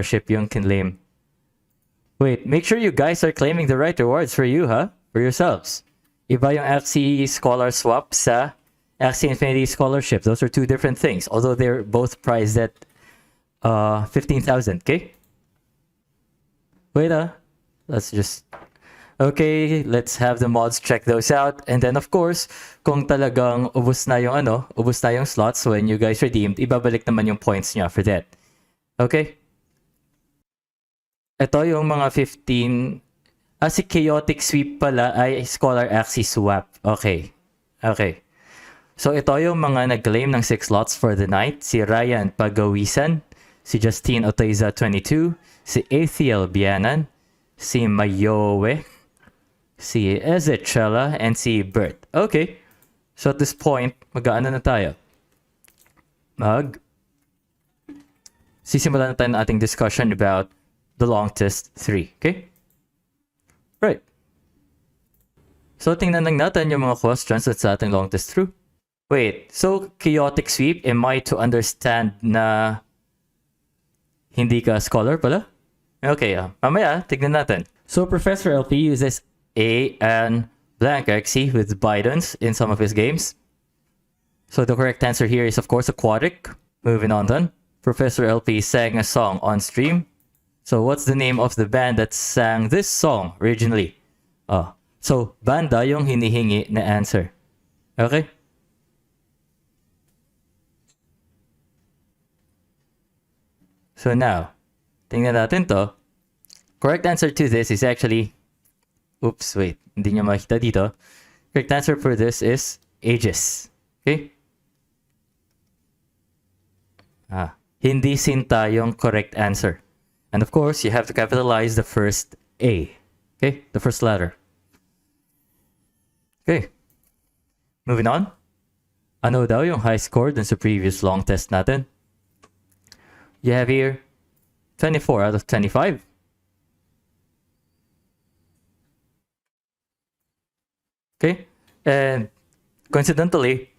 Ship yung kinlaim. Wait, make sure you guys are claiming the right rewards for you, huh? For yourselves. Iba yung Axie Scholar Swap sa Axie Infinity Scholarship. Those are two different things, although they're both priced at 15,000, okay? Wait, let's just... Okay, let's have the mods check those out. And then, of course, kung talagang ubus na yung slots when you guys redeemed, ibabalik naman yung points niya for that. Okay? Ito yung mga 15... si Chaotic Sweep pala ay Scholar Axie Swap. Okay. Okay. So, ito yung mga nag-claim ng 6 slots for the night. Si Ryan Pagawisan, si Justine Oteiza 22, si Athiel Bianan, si Mayowe, si Ezechella, and si Bert. Okay. So, at this point, mag-aano na tayo? Sisimulan na tayo ng ating discussion about the long test 3. Okay? Right. So, tingnan lang natin yung mga questions at sa ating long test through. Wait, so Chaotic Sweep, am I to understand na hindi ka scholar pala? Okay, mamaya, tignan natin. So, Professor LP uses A and blank Axie with Bidens in some of his games. So, the correct answer here is, of course, Aquatic. Moving on then. Professor LP sang a song on stream. So, what's the name of the band that sang this song originally? So, banda yung hinihingi na answer. Okay? So now, tingnan natin to. Correct answer to this is actually... Oops, wait. Hindi nyo makita dito. Correct answer for this is Aegis. Okay? Hindi Sinta yung correct answer. And of course, you have to capitalize the first A. Okay? The first letter. Okay. Moving on. Ano daw yung high score dun sa previous long test natin? You have here 24 out of 25. Okay? And coincidentally,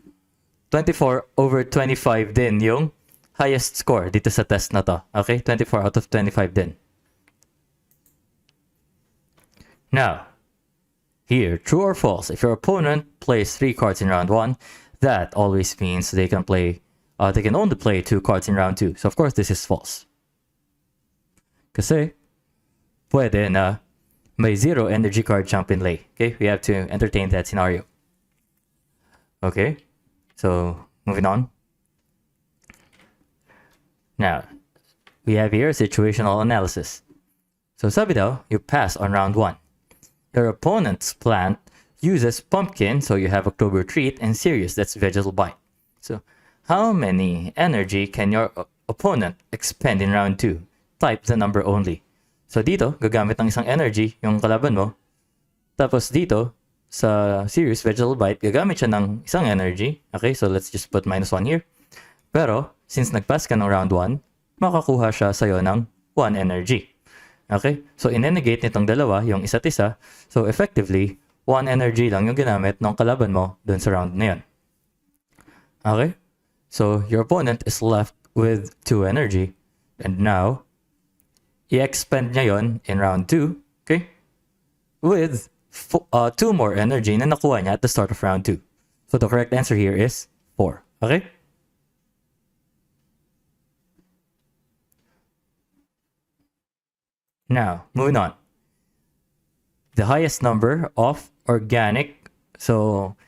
24 over 25 din yung highest score dito sa test na to. Okay? 24 out of 25 din. Now, here, true or false, if your opponent plays 3 cards in round 1, that always means they can only play 2 cards in round 2. So, of course, this is false. Kasi, pwede na may 0 energy card jump in lay. Okay? We have to entertain that scenario. Okay? So, moving on. Now, we have here situational analysis. So, sabi daw, you pass on round 1. Your opponent's plant uses Pumpkin, so you have October Treat, and Sirius, that's Vegetal Bite. So, how many energy can your opponent expend in round 2? Type the number only. So, dito, gagamit ng isang energy yung kalaban mo. Tapos dito, sa Sirius, Vegetal Bite, gagamit siya ng isang energy. Okay, so let's just put -1 here. Pero, since nag-pass ka ng round 1, makakuha siya sa'yo ng 1 energy. Okay? So, in-negate nitong dalawa, yung isa't isa. So, effectively, 1 energy lang yung ginamit ng kalaban mo dun sa round na yun. Okay? So, your opponent is left with 2 energy. And now, i-expend niya yon in round 2. Okay? With 2 more energy na nakuha niya at the start of round 2. So, the correct answer here is 4. Okay? Now, moving on. The highest number of organic, so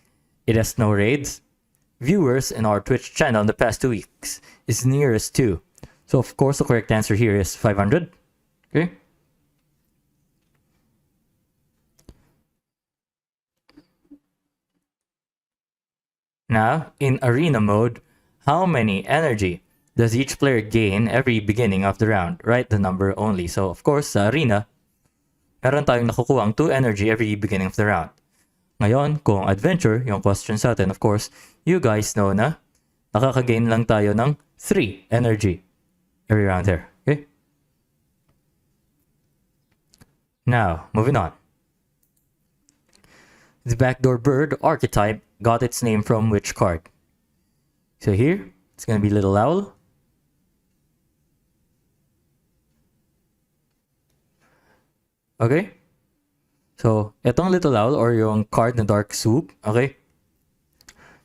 it has no raids, viewers in our Twitch channel in the past 2 weeks is nearest to. So, of course, the correct answer here is 500. Okay? Now, in arena mode, how many energy does each player gain every beginning of the round? Write the number only. So, of course, sa arena, meron tayong nakukuha 2 energy every beginning of the round. Ngayon, kung adventure, yung question sa atin, of course, you guys know na nakaka-gain lang tayo ng 3 energy every round there. Okay? Now, moving on. The backdoor bird archetype got its name from which card? So here, it's going to be Little Owl. Okay? So, itong Little Owl or yung card na Dark Swoop, okay?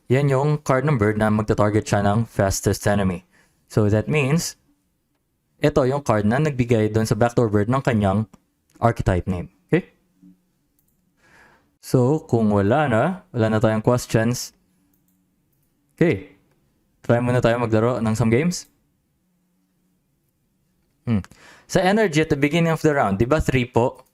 Yan yung card ng bird na magta-target siya ng fastest enemy. So, that means, ito yung card na nagbigay doon sa backdoor bird ng kanyang archetype name. Okay? So, kung wala na tayong questions, okay, try muna tayo maglaro ng some games. Sa energy at the beginning of the round, di ba 3 po?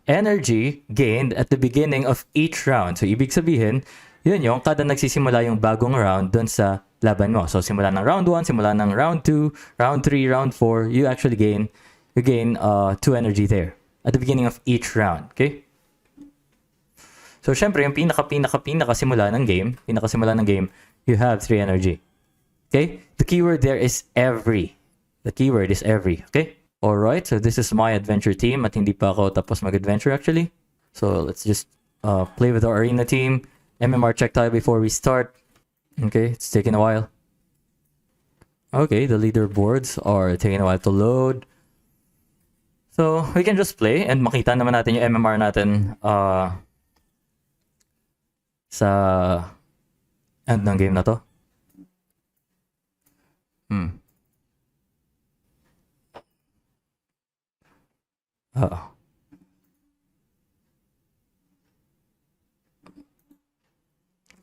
Energy gained at the beginning of each round. So, ibig sabihin, yun yung kada nagsisimula yung bagong round dun sa laban mo. So, simula ng round 1, simula ng round 2, round 3, round 4, you actually gain 2 energy there at the beginning of each round. Okay? So, syempre, yung pinakasimula ng game, you have 3 energy. Okay? The keyword there is every. The keyword is every. Okay? Alright, so this is my adventure team at hindi pa ako tapos mag-adventure actually. So, let's just play with our arena team. MMR check tayo before we start. Okay, it's taking a while. Okay, the leaderboards are taking a while to load. So, we can just play and makita naman natin yung MMR natin sa end ng game na to.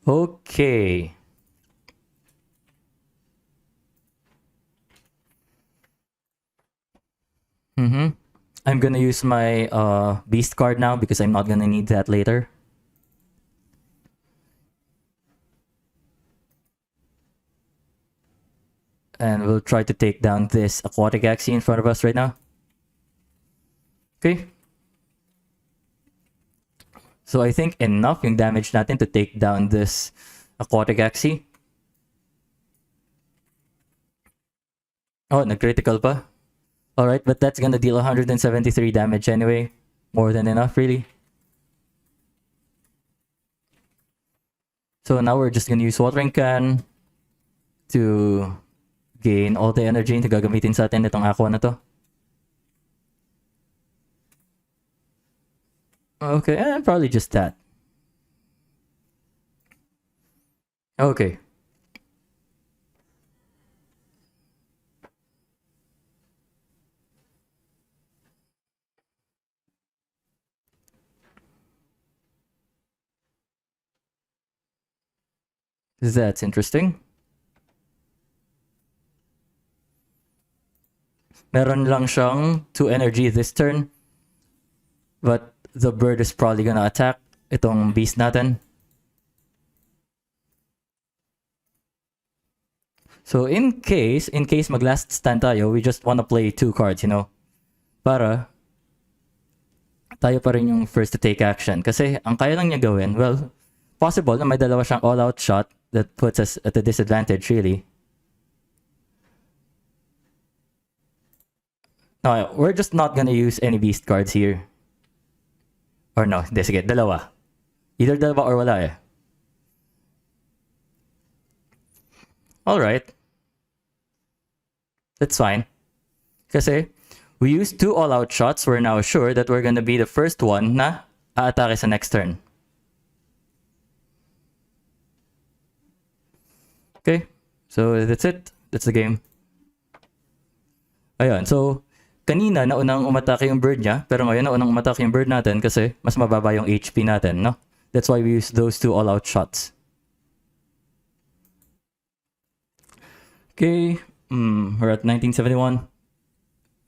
Okay. I'm gonna use my beast card now because I'm not gonna need that later. And we'll try to take down this aquatic axie in front of us right now. Okay. So I think enough yung damage natin to take down this aquatic axie. Oh, nag-critical pa. Alright, but that's gonna deal 173 damage anyway. More than enough, really. So now we're just gonna use watering can to gain all the energy na gagamitin sa atin itong aqua na to. Okay, and probably just that. Okay. That's interesting. Meron lang siyang 2 energy this turn. But the bird is probably gonna attack itong beast natin. So in case mag-last stand tayo, we just wanna play 2 cards, you know? Para tayo pa rin yung first to take action. Kasi ang kaya lang niya gawin, well, possible na may dalawa siyang all-out shot that puts us at a disadvantage, really. No, we're just not gonna use any beast cards here. Or no, hindi, sige, dalawa. Either dalawa or wala eh. Alright. That's fine. Kasi, we used 2 all-out shots. We're now sure that we're gonna be the first one na aatake sa next turn. Okay, so that's it. That's the game. Ayun, so kanina naunang umatake yung bird niya, pero ngayon naunang umatake yung bird natin kasi mas mababa yung HP natin, no? That's why we use those 2 all-out shots. Okay, we're at 1971.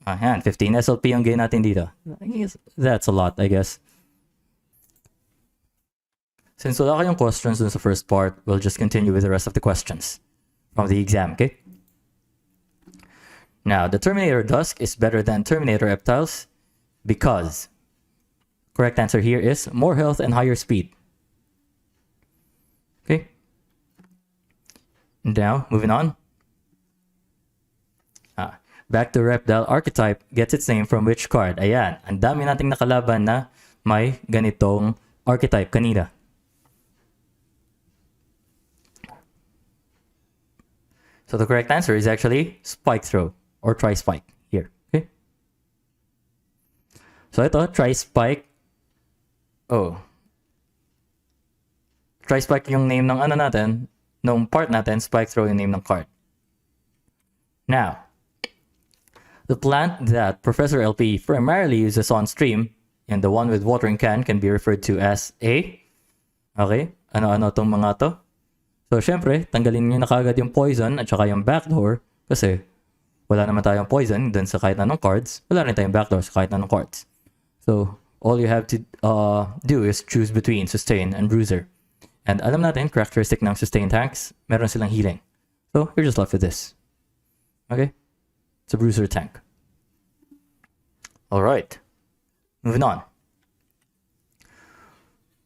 Ayan, 15 SLP yung gain natin dito. I guess that's a lot, I guess. Since wala kayong questions dun sa first part, we'll just continue with the rest of the questions from the exam, okay? Now, the Terminator Dusk is better than Terminator Reptiles because correct answer here is more health and higher speed. Okay? Now, moving on. Back to Reptile archetype gets its name from which card? Ayan, ang dami nating nakalaban na may ganitong archetype kanina. So the correct answer is actually Spike Throw or Tri-Spike here. Okay. So ito, Tri-Spike. Oh. Tri-Spike yung name ng ano natin, nung part natin, Spike Throw yung name ng card. Now, the plant that Professor LP primarily uses on stream, and the one with watering can be referred to as a... Okay? Ano-ano tong mga to? So, syempre, tanggalin nyo na kagad yung poison at saka yung backdoor kasi wala naman tayong poison dun sa kahit anong cards. Wala rin tayong backdoor sa kahit anong cards. So, all you have to do is choose between Sustain and Bruiser. And alam natin, characteristic ng Sustain tanks, meron silang healing. So, you're just left with this. Okay? It's a Bruiser tank. Alright. Moving on.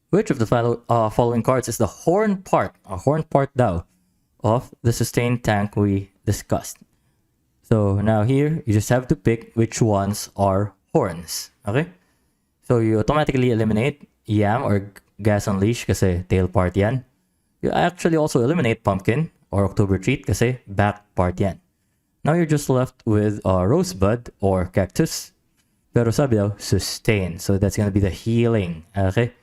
Which of the following cards is the horn part daw, of the Sustain tank we discussed? So now here, you just have to pick which ones are horns. Okay? So you automatically eliminate Yam or Gas Unleash kasi tail part yan. You actually also eliminate Pumpkin or October Treat kasi back part yan. Now you're just left with Rosebud or Cactus. Pero sabi daw, Sustain. So that's gonna be the healing. Okay?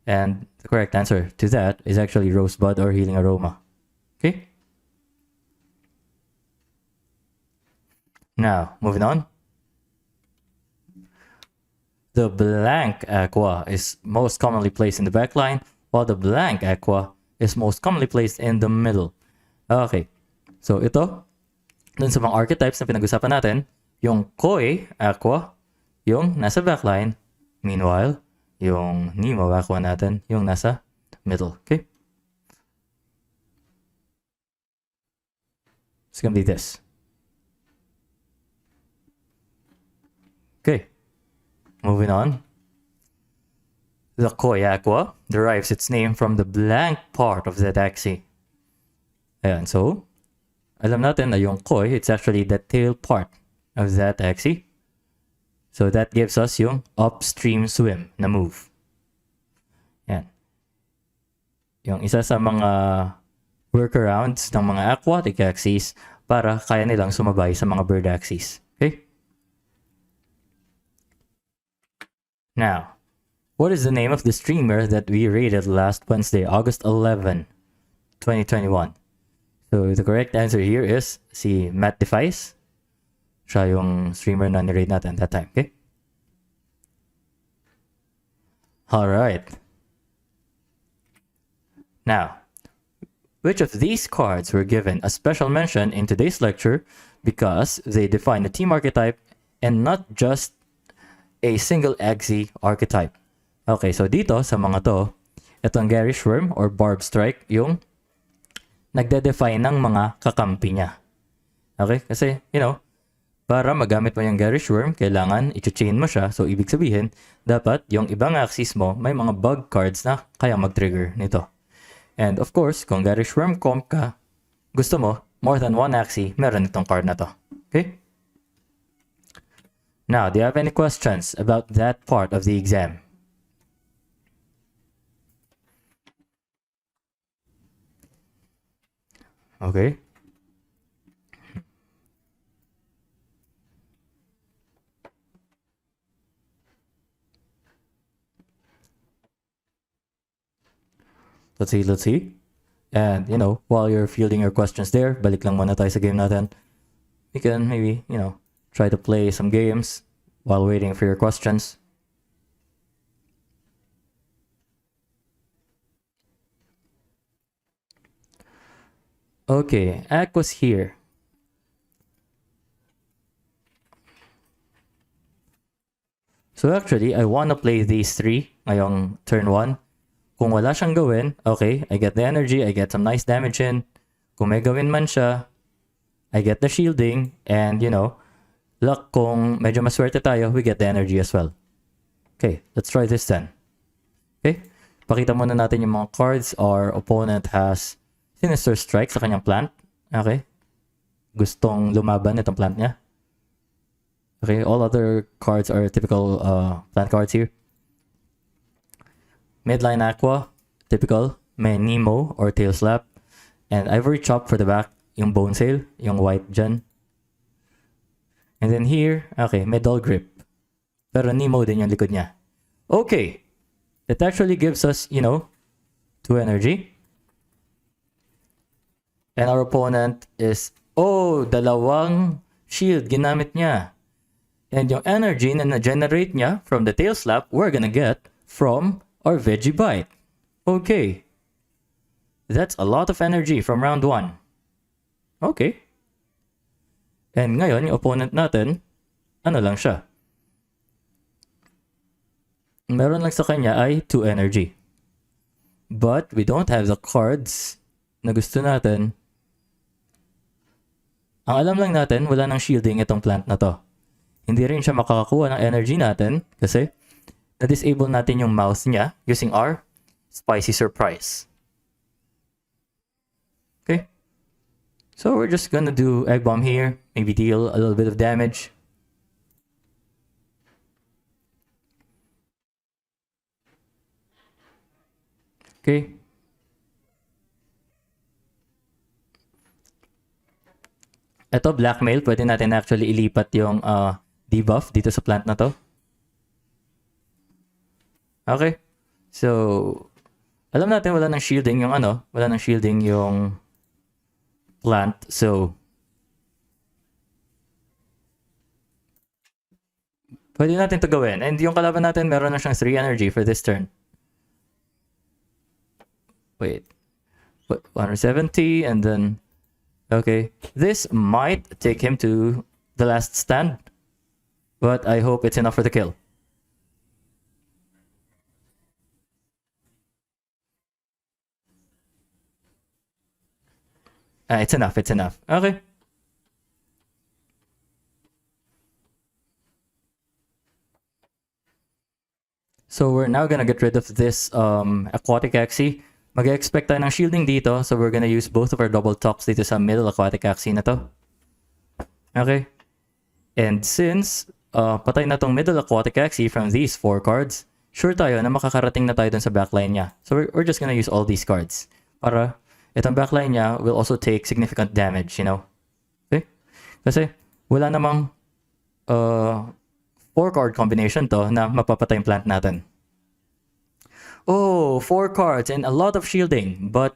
And the correct answer to that is actually Rosebud or Healing Aroma. Okay? Now, moving on. The blank Aqua is most commonly placed in the backline, while the blank Aqua is most commonly placed in the middle. Okay. So ito, dun sa mga archetypes na pinag-usapan natin, yung Koi Aqua, yung nasa backline. Meanwhile, yung Nemo Aqua natin, yung nasa middle. Okay? It's gonna be this. Okay. Moving on. The Koi Aqua derives its name from the blank part of the Daxi. Ayan, so, alam natin na yung Koi, it's actually the tail part of that Daxi. So that gives us yung upstream swim na move. Yan. Yung isa sa mga workarounds ng mga aquatic axes para kaya nilang sumabay sa mga bird axes. Okay? Now, what is the name of the streamer that we rated last Wednesday, August 11, 2021? So the correct answer here is si Matt Defice. Siya yung streamer na nirate natin that time, okay? Alright. Now, which of these cards were given a special mention in today's lecture because they define a team archetype and not just a single Exe archetype? Okay, so dito sa mga to, itong Garish Worm or Barb Strike yung nagde-define ng mga kakampi niya. Okay? Kasi, you know, para magamit mo yung Garish Worm, kailangan i-chain mo siya. So, ibig sabihin, dapat yung ibang axis mo, may mga bug cards na kaya mag-trigger nito. And of course, kung Garish Worm comp ka, gusto mo, more than one axis, meron itong card na to. Okay? Now, do you have any questions about that part of the exam? Okay. Let's see. And, you know, while you're fielding your questions there, balik lang muna tayo sa game natin. You can maybe, you know, try to play some games while waiting for your questions. Okay, Aqua's here. So actually, I want to play these three ngayong turn 1. Kung wala siyang gawin, okay, I get the energy, I get some nice damage in. Kung may gawin man siya, I get the shielding, and you know, luck kung medyo maswerte tayo, we get the energy as well. Okay, let's try this then. Okay, pakita muna natin yung mga cards our opponent has. Sinister Strike sa kanyang plant. Okay, gustong lumaban itong plant niya. Okay, all other cards are typical plant cards here. Midline Aqua, typical. May Nemo or Tail Slap. And Ivory Chop for the back. Yung Bone Sail, yung white dyan. And then here, okay, Middle Grip. Pero Nemo din yung likod niya. Okay. It actually gives us, 2 energy. And our opponent is, dalawang shield ginamit niya. And yung energy na na-generate niya from the tail slap, we're gonna get from our Veggie Bite. Okay. That's a lot of energy from round 1. Okay. And ngayon, yung opponent natin, ano lang siya? Meron lang sa kanya ay 2 energy. But we don't have the cards na gusto natin. Ang alam lang natin, wala nang shielding itong plant na to. Hindi rin siya makakakuha ng energy natin kasi na-disable natin yung mouth niya using our Spicy Surprise. Okay. So we're just gonna do Egg Bomb here. Maybe deal a little bit of damage. Okay. Ito, Blackmail. Pwede natin actually ilipat yung debuff dito sa plant na to. Okay. So, alam natin wala nang shielding yung wala nang shielding yung plant. So, pwede natin to gawin. And yung kalaban natin, meron na siyang 3 energy for this turn. Wait. 170 and then... Okay. This might take him to the last stand. But I hope it's enough for the kill. It's enough. It's enough. Okay. So we're now gonna get rid of this Aquatic Axie. Mag-expect tayo ng shielding dito, so we're gonna use both of our double talks dito sa middle Aquatic Axie na to. Okay. And since patay na tong middle Aquatic Axie from these 4 cards, sure tayo na makakarating na tayo dun sa backline niya. So we're just gonna use all these cards. Para itong backline niya will also take significant damage, Okay? Kasi wala namang 4-card combination to na mapapatay yung plant natin. 4 cards and a lot of shielding, but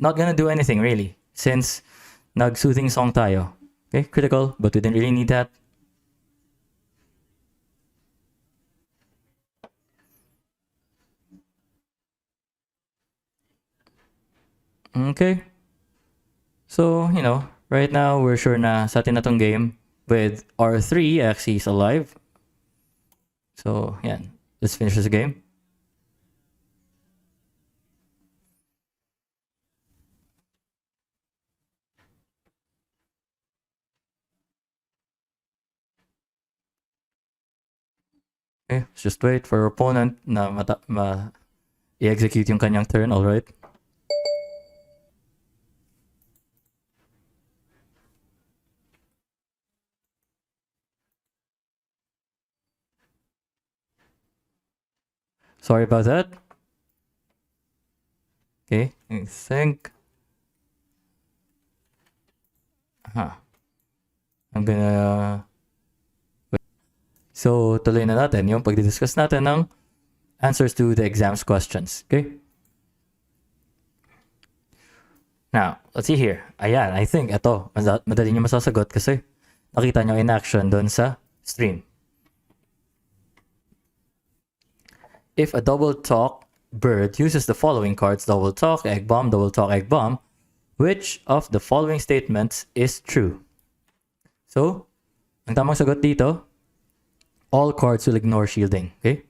not gonna do anything really since nag-soothing song tayo. Okay, critical, but we didn't really need that. Okay. So, right now we're sure na sa atin na tong game with our 3 Axies alive. So, yan. Let's finish this game. Okay, let's just wait for our opponent na i-execute yung kanyang turn, alright? Sorry about that. Okay, I think... I'm gonna... So, tuloy na natin yung pagdidiscuss natin ng answers to the exam's questions. Okay? Now, let's see here. Ayan, I think ito, madali nyo masasagot kasi nakita nyo in action doon sa stream. If a double talk bird uses the following cards, double talk, egg bomb, which of the following statements is true? So, ang tamang sagot dito, all cards will ignore shielding. Okay?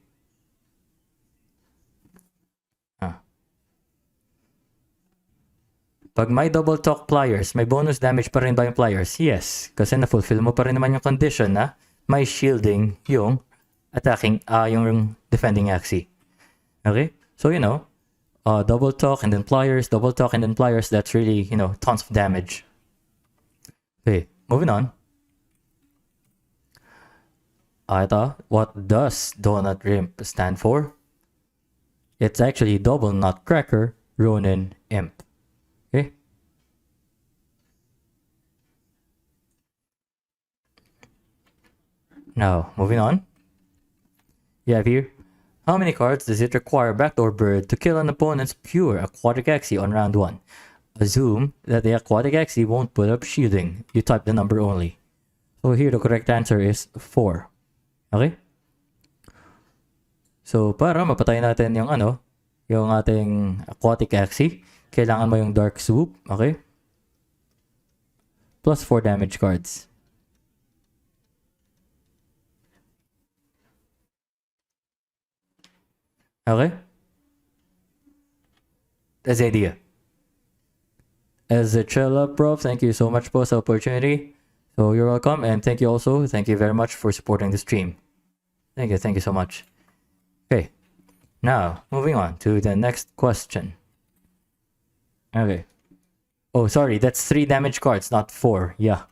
Pag may double talk pliers, may bonus damage pa rin ba yung pliers? Yes. Kasi na-fulfill mo pa rin naman yung condition na may shielding yung attacking, yung defending Axie. Okay? So, double talk and then pliers, double talk and then pliers, that's really, tons of damage. Okay, moving on. Ito, what does Donut Imp stand for? It's actually Double Nutcracker Ronin Imp. Okay? Now, moving on. you have here, how many cards does it require Backdoor Bird to kill an opponent's pure Aquatic Axie on round 1? Assume that the Aquatic Axie won't put up shielding. You type the number only. So here the correct answer is 4. Okay? So para mapatay natin yung yung ating Aquatic Axie, kailangan mo yung Dark Swoop, okay? Plus 4 damage cards. Okay? That's the idea. Ezechiela Prof, thank you so much po sa opportunity. So you're welcome, and thank you very much for supporting the stream. Thank you so much. Okay, now moving on to the next question. Okay. Oh, sorry, that's 3 damage cards, not 4. Yeah,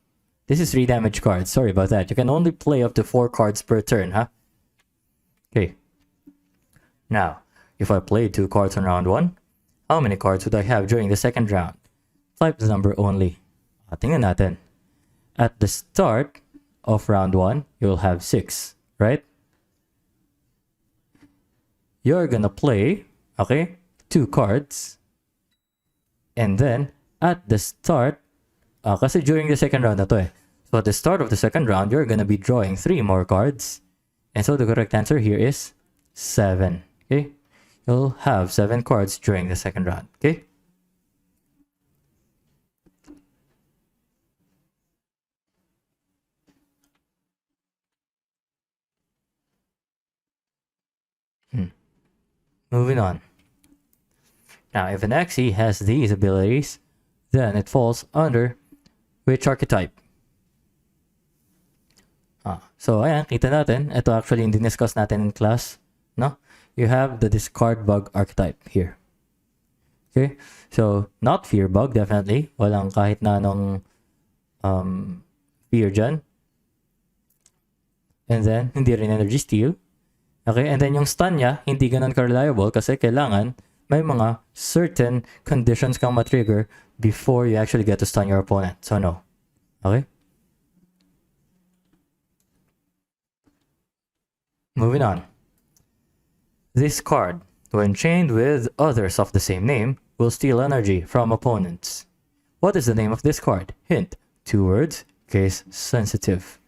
this is 3 damage cards. Sorry about that. You can only play up to 4 cards per turn, huh? Okay. Now, if I played 2 cards on round 1, how many cards would I have during the second round? Type the number only. Tingnan natin. At the start of round 1, you'll have 6, right? You're gonna play, okay, 2 cards. And then, at the start, kasi during the second round na to eh. So at the start of the second round, you're gonna be drawing 3 more cards. And so the correct answer here is 7, okay? You'll have 7 cards during the second round, okay? Moving on. Now, if an Axie has these abilities, then it falls under which archetype? So, ayan, kita natin. Ito actually yung diniscuss natin in class, no? You have the Discard Bug archetype here. Okay? So, not Fear Bug, definitely. Walang kahit na anong fear dyan. And then, hindi rin Energy Steal. Okay? And then, yung stun niya, hindi ganun ka-reliable kasi kailangan may mga certain conditions kang ma-trigger before you actually get to stun your opponent. So, no. Okay? Moving on. This card, when chained with others of the same name, will steal energy from opponents. What is the name of this card? Hint, 2 words, case sensitive.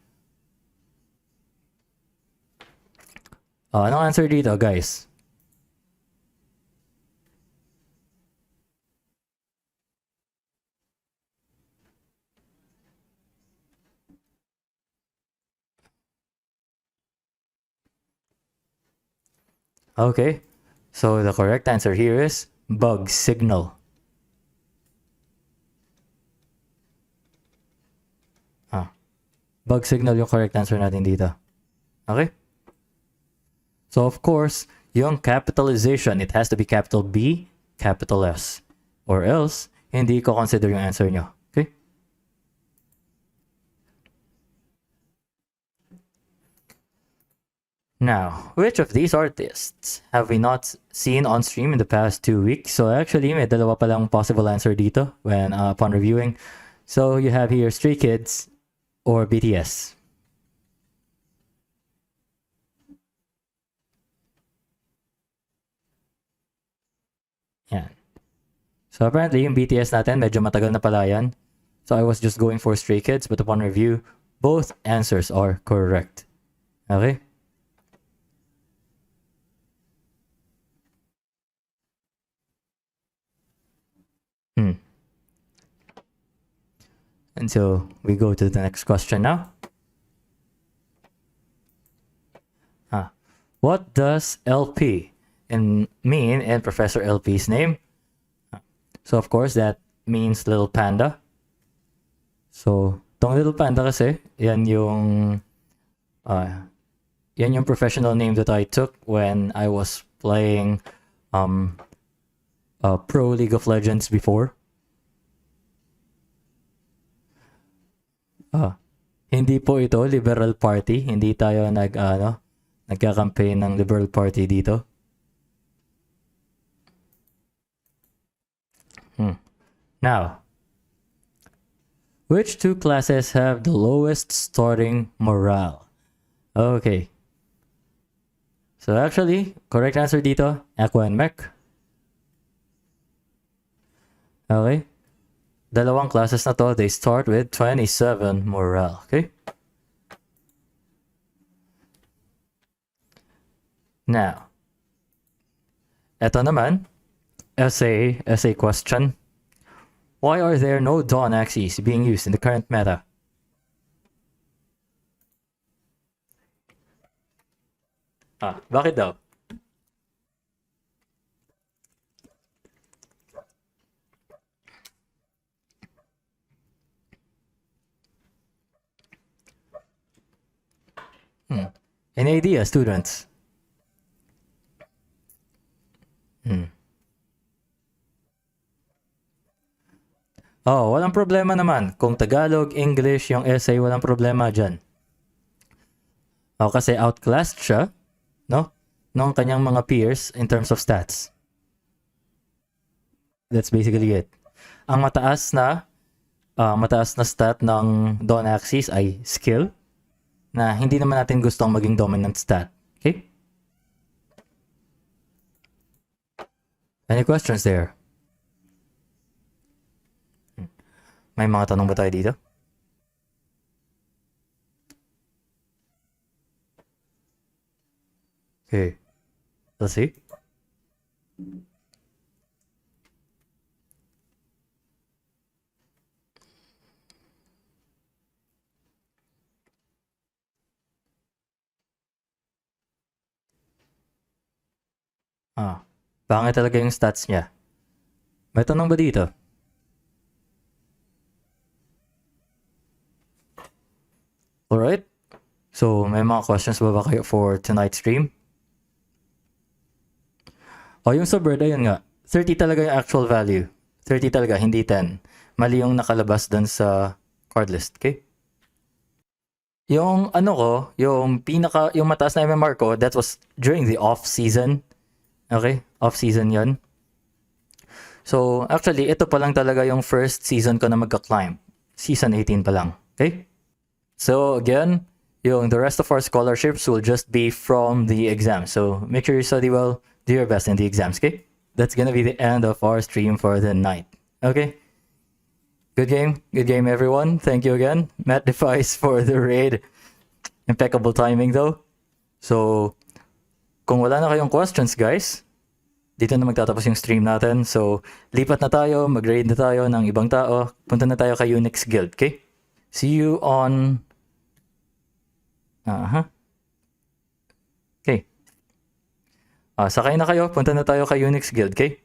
Anong answer dito, guys? Okay, so the correct answer here is Bug Signal. Bug Signal yung correct answer natin dito. Okay? So of course, yung capitalization, it has to be capital B, capital S. Or else, hindi ko consider yung answer nyo. Okay? Now, which of these artists have we not seen on stream in the past 2 weeks? So actually, may dalawa palang possible answer dito when upon reviewing. So you have here Stray Kids or BTS. Yan. So apparently, yung BTS natin, medyo matagal na pala yan. So I was just going for Stray Kids, but upon review, both answers are correct. Okay? And so we go to the next question now. What does LP mean in Professor LP's name? So of course that means little panda. So tong little panda kasi, yan yung professional name that I took when I was playing Pro League of Legends before. Hindi po ito Liberal Party. Hindi tayo nagka-campaign ng Liberal Party dito. Now, which 2 classes have the lowest starting morale? Okay. So actually, correct answer dito, Aqua and Mech. Okay. Dalawang classes na to, they start with 27 morale. Okay? Now, eto naman, essay question. Why are there no Dawn axes being used in the current meta? Bakit daw? Any idea, students? Oh, walang problema naman. Kung Tagalog, English, yung essay, walang problema dyan. Oh, kasi outclassed siya, no? Nung kanyang mga peers in terms of stats. That's basically it. Ang mataas na stat ng Dawn Axis ay skill, na hindi naman natin gustong maging dominant stat. Okay? Any questions there? May mga tanong ba tayo dito? Okay. Let's see. Pangit talaga yung stats niya. May tanong ba dito? Alright. So, may mga questions ba kayo for tonight's stream? Yung sa bird, ayun nga. 30 talaga yung actual value. 30 talaga, hindi 10. Mali yung nakalabas dun sa card list, okay? Yung yung mataas na MMR ko, that was during the off season. Okay? Off season yon. So, actually, ito pa lang talaga yung first season ko na magka-climb. Season 18 pa lang. Okay? So, again, the rest of our scholarships will just be from the exam. So, make sure you study well, do your best in the exams, okay? That's gonna be the end of our stream for the night. Okay? Good game everyone. Thank you again, Matt Device, for the raid. Impeccable timing though. So, kung wala na kayong questions, guys, dito na magtatapos yung stream natin. So, lipat na tayo, mag-raid na tayo ng ibang tao. Punta na tayo kay Unix Guild, okay? See you on... Okay. Sakay na kayo, punta na tayo kay Unix Guild, okay?